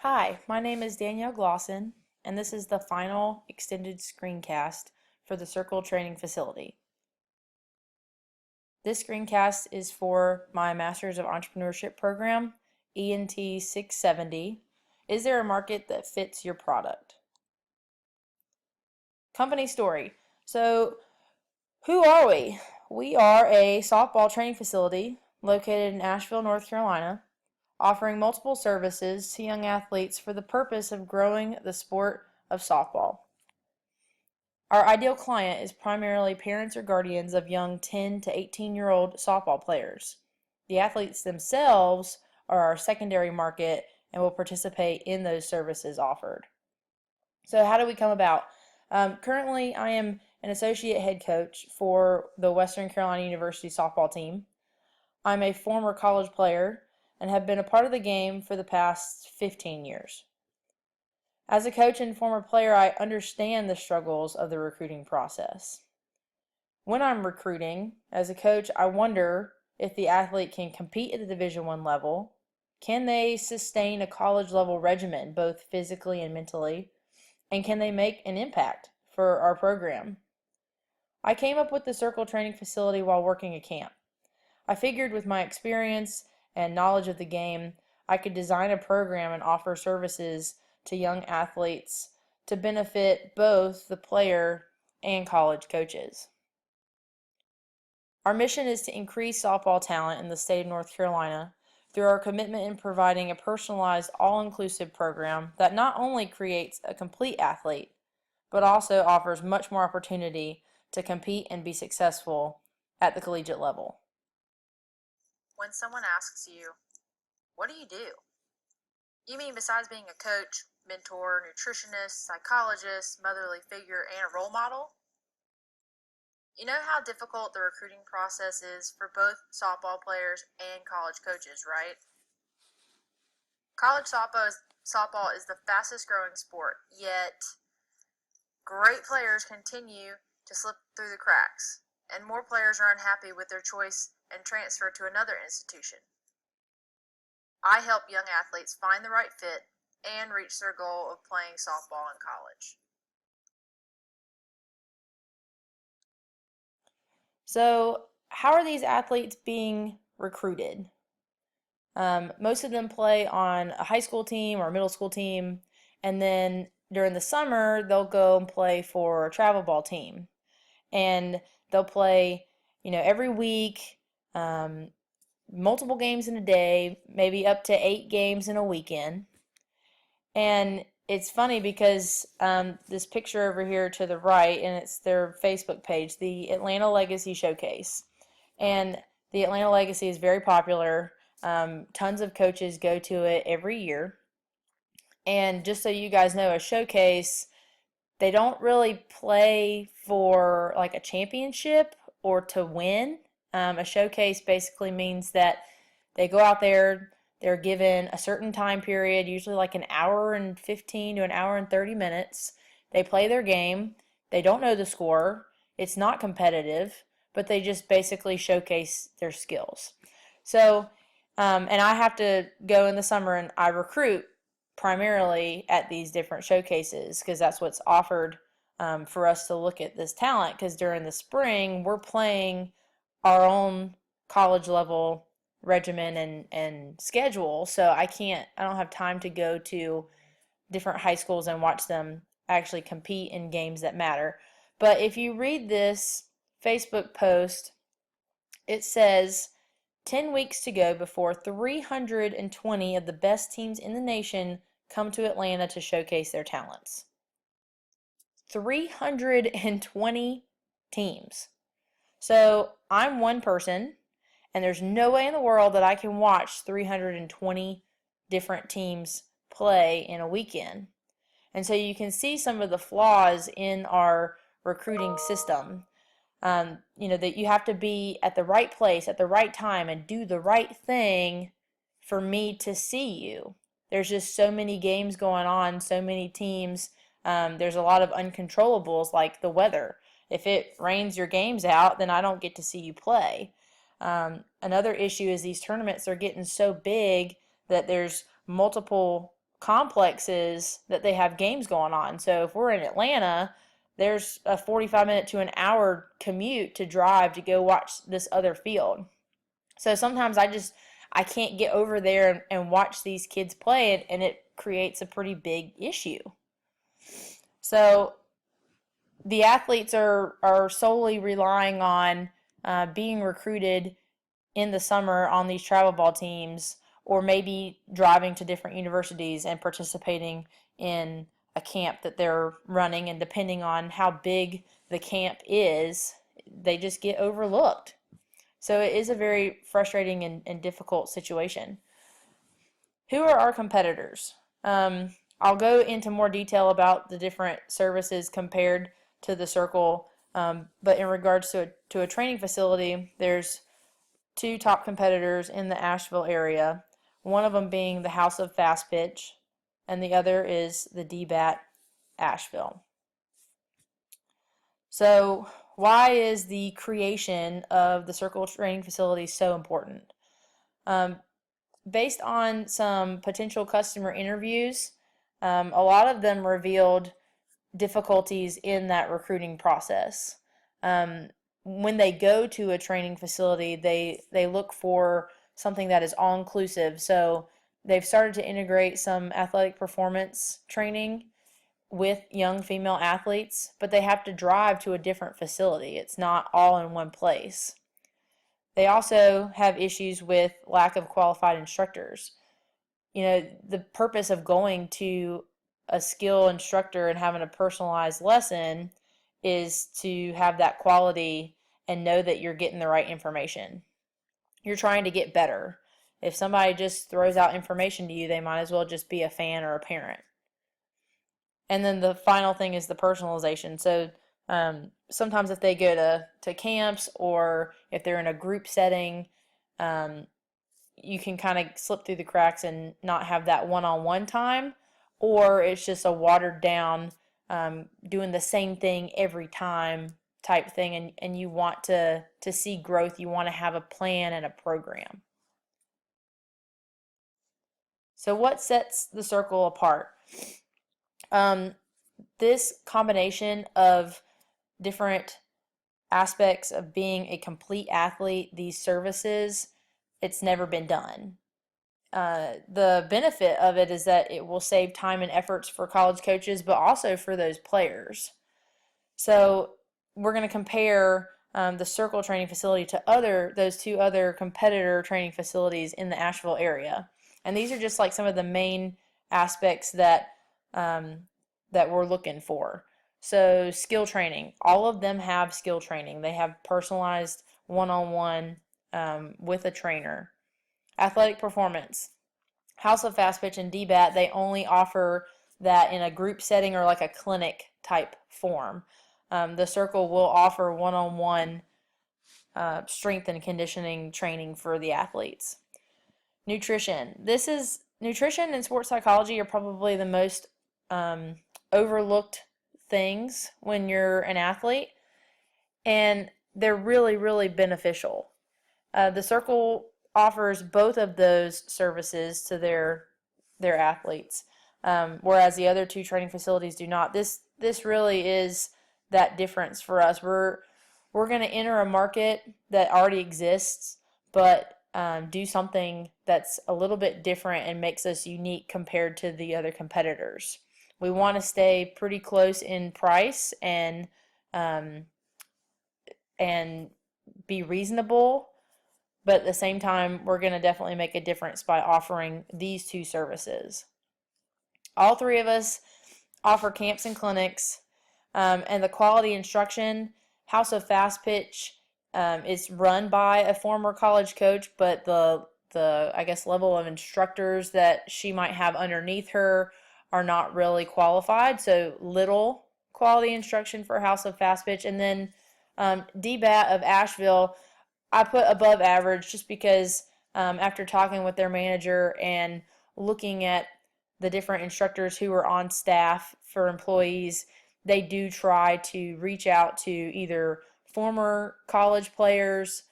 Hi, my name is Danielle Glosson, and this is the final extended screencast for the Circle Training Facility. This screencast is for my Masters of Entrepreneurship program, ENT 670. Is there a market that fits your product? Company story. So, who are we? We are a softball training facility located in Asheville, North Carolina, offering multiple services to young athletes for the purpose of growing the sport of softball. Our ideal client is primarily parents or guardians of young 10 to 18-year-old softball players. The athletes themselves are our secondary market and will participate in those services offered. So how do we come about? Currently, I am an associate head coach for the Western Carolina University softball team. I'm a former college player and have been a part of the game for the past 15 years. As a coach and former player, I understand the struggles of the recruiting process. When I'm recruiting, as a coach, I wonder if the athlete can compete at the Division I level. Can they sustain a college level regimen, both physically and mentally? And can they make an impact for our program? I came up with the Circle Training Facility while working a camp. I figured with my experience and knowledge of the game, I could design a program and offer services to young athletes to benefit both the player and college coaches. Our mission is to increase softball talent in the state of North Carolina through our commitment in providing a personalized, all-inclusive program that not only creates a complete athlete, but also offers much more opportunity to compete and be successful at the collegiate level. When someone asks you, what do? You mean besides being a coach, mentor, nutritionist, psychologist, motherly figure, and a role model? You know how difficult the recruiting process is for both softball players and college coaches, right? College softball is the fastest growing sport, yet great players continue to slip through the cracks, and more players are unhappy with their choice and transfer to another institution. I help young athletes find the right fit and reach their goal of playing softball in college. So, how are these athletes being recruited? Most of them play on a high school team or a middle school team, and then during the summer, they'll go and play for a travel ball team. And they'll play, every week, multiple games in a day, maybe up to 8 games in a weekend. And it's funny because this picture over here to the right, and it's their Facebook page, the Atlanta Legacy Showcase. And the Atlanta Legacy is very popular. Tons of coaches go to it every year. And just so you guys know, a showcase, they don't really play for like a championship or to win. A showcase basically means that they go out there, they're given a certain time period, usually like an hour and 15 to an hour and 30 minutes. They play their game. They don't know the score. It's not competitive, but they just basically showcase their skills. So, and I have to go in the summer and I recruit primarily at these different showcases because that's what's offered for us to look at this talent, because during the spring we're playing our own college level regimen and schedule, so I don't have time to go to different high schools and watch them actually compete in games that matter. But if you read this Facebook post, it says 10 weeks to go before 320 of the best teams in the nation come to Atlanta to showcase their talents. 320 teams. So I'm one person, and there's no way in the world that I can watch 320 different teams play in a weekend. And so you can see some of the flaws in our recruiting system. That you have to be at the right place at the right time and do the right thing for me to see you. There's just so many games going on, so many teams. There's a lot of uncontrollables like the weather. If it rains your games out, then I don't get to see you play. Another issue is these tournaments are getting so big that there's multiple complexes that they have games going on. So if we're in Atlanta, there's a 45-minute to an hour commute to drive to go watch this other field. So sometimes I can't get over there and watch these kids play, and it creates a pretty big issue. So the athletes are solely relying on being recruited in the summer on these travel ball teams, or maybe driving to different universities and participating in a camp that they're running. And depending on how big the camp is, they just get overlooked. So it is a very frustrating and difficult situation. Who are our competitors? I'll go into more detail about the different services compared to the circle, but in regards to a training facility, there's two top competitors in the Asheville area, one of them being the House of Fast Pitch, and the other is the DBAT Asheville. So why is the creation of the circle training facility so important? Based on some potential customer interviews, a lot of them revealed difficulties in that recruiting process. When they go to a training facility, they look for something that is all inclusive. So they've started to integrate some athletic performance training with young female athletes, but they have to drive to a different facility. It's not all in one place. They also have issues with lack of qualified instructors. The purpose of going to a skill instructor and having a personalized lesson is to have that quality and know that you're getting the right information. You're trying to get better. If somebody just throws out information to you, they might as well just be a fan or a parent. And then the final thing is the personalization. So sometimes if they go to camps, or if they're in a group setting, you can kind of slip through the cracks and not have that one-on-one time, or it's just a watered down, doing the same thing every time type thing, and you want to see growth. You want to have a plan and a program. So what sets the circle apart? This combination of different aspects of being a complete athlete, these services, it's never been done. The benefit of it is that it will save time and efforts for college coaches, but also for those players. So we're going to compare the circle training facility to those two other competitor training facilities in the Asheville area. And these are just like some of the main aspects that we're looking for. So skill training, all of them have skill training. They have personalized one-on-one with a trainer. Athletic performance, House of Fast Pitch and DBAT, they only offer that in a group setting or like a clinic type form. The circle will offer one-on-one strength and conditioning training for the athletes. Nutrition. Nutrition and sports psychology are probably the most overlooked things when you're an athlete, and they're really, really beneficial. The circle offers both of those services to their athletes, whereas the other two training facilities do not. This really is that difference for us. We're going to enter a market that already exists, but do something that's a little bit different and makes us unique compared to the other competitors. We want to stay pretty close in price and be reasonable, but at the same time, we're going to definitely make a difference by offering these two services. All three of us offer camps and clinics, and the quality instruction. House of Fast Pitch is run by a former college coach, but the I guess level of instructors that she might have underneath her are not really qualified, so little quality instruction for House of Fast Pitch. And then DBAT of Asheville, I put above average just because after talking with their manager and looking at the different instructors who are on staff for employees, they do try to reach out to either former college players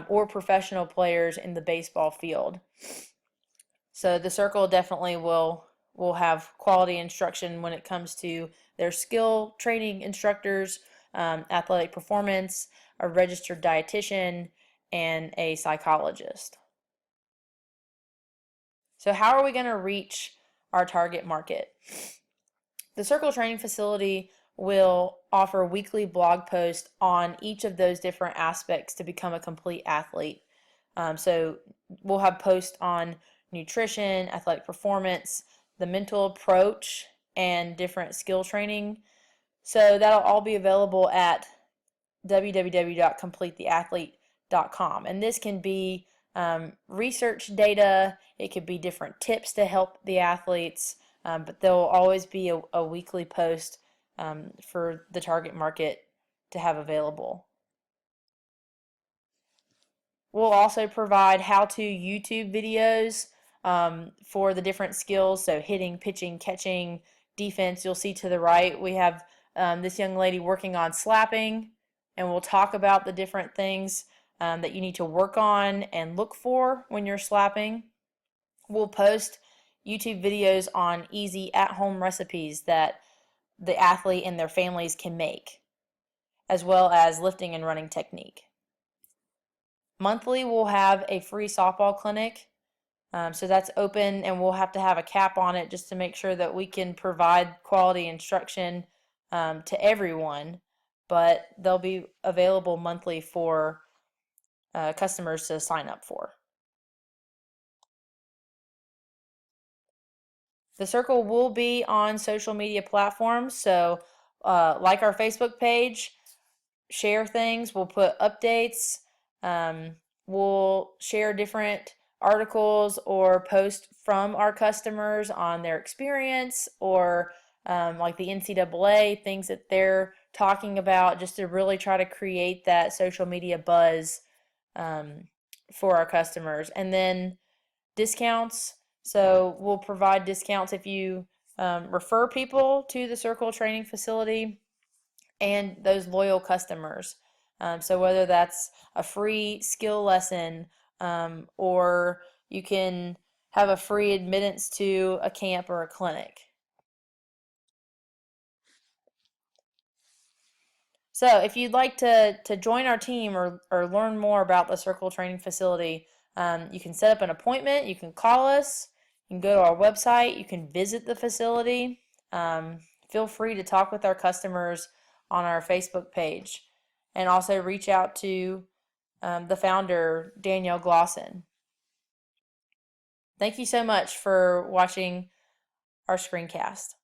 or professional players in the baseball field. So the circle definitely will We'll have quality instruction when it comes to their skill training instructors, athletic performance, a registered dietitian, and a psychologist. So, how are we going to reach our target market? The Circle Training Facility will offer weekly blog posts on each of those different aspects to become a complete athlete. So we'll have posts on nutrition, athletic performance, the mental approach, and different skill training. So that'll all be available at www.completetheathlete.com. And this can be research data, it could be different tips to help the athletes, but there will always be a weekly post for the target market to have available. We'll also provide how-to YouTube videos for the different skills, so hitting, pitching, catching, defense. You'll see to the right we have this young lady working on slapping, and we'll talk about the different things that you need to work on and look for when you're slapping. We'll post YouTube videos on easy at-home recipes that the athlete and their families can make, as well as lifting and running technique. Monthly, we'll have a free softball clinic. So that's open, and we'll have to have a cap on it just to make sure that we can provide quality instruction to everyone. But they'll be available monthly for customers to sign up for. The Circle will be on social media platforms, so like our Facebook page, share things. We'll put updates. We'll share different articles or post from our customers on their experience, or like the NCAA, things that they're talking about, just to really try to create that social media buzz for our customers. And then discounts. So we'll provide discounts if you refer people to the Circle Training Facility and those loyal customers. So whether that's a free skill lesson, or you can have a free admittance to a camp or a clinic. So if you'd like to join our team or learn more about the Circle Training Facility, you can set up an appointment. You can call us. You can go to our website. You can visit the facility. Feel free to talk with our customers on our Facebook page, and also reach out to the founder, Danielle Glosson. Thank you so much for watching our screencast.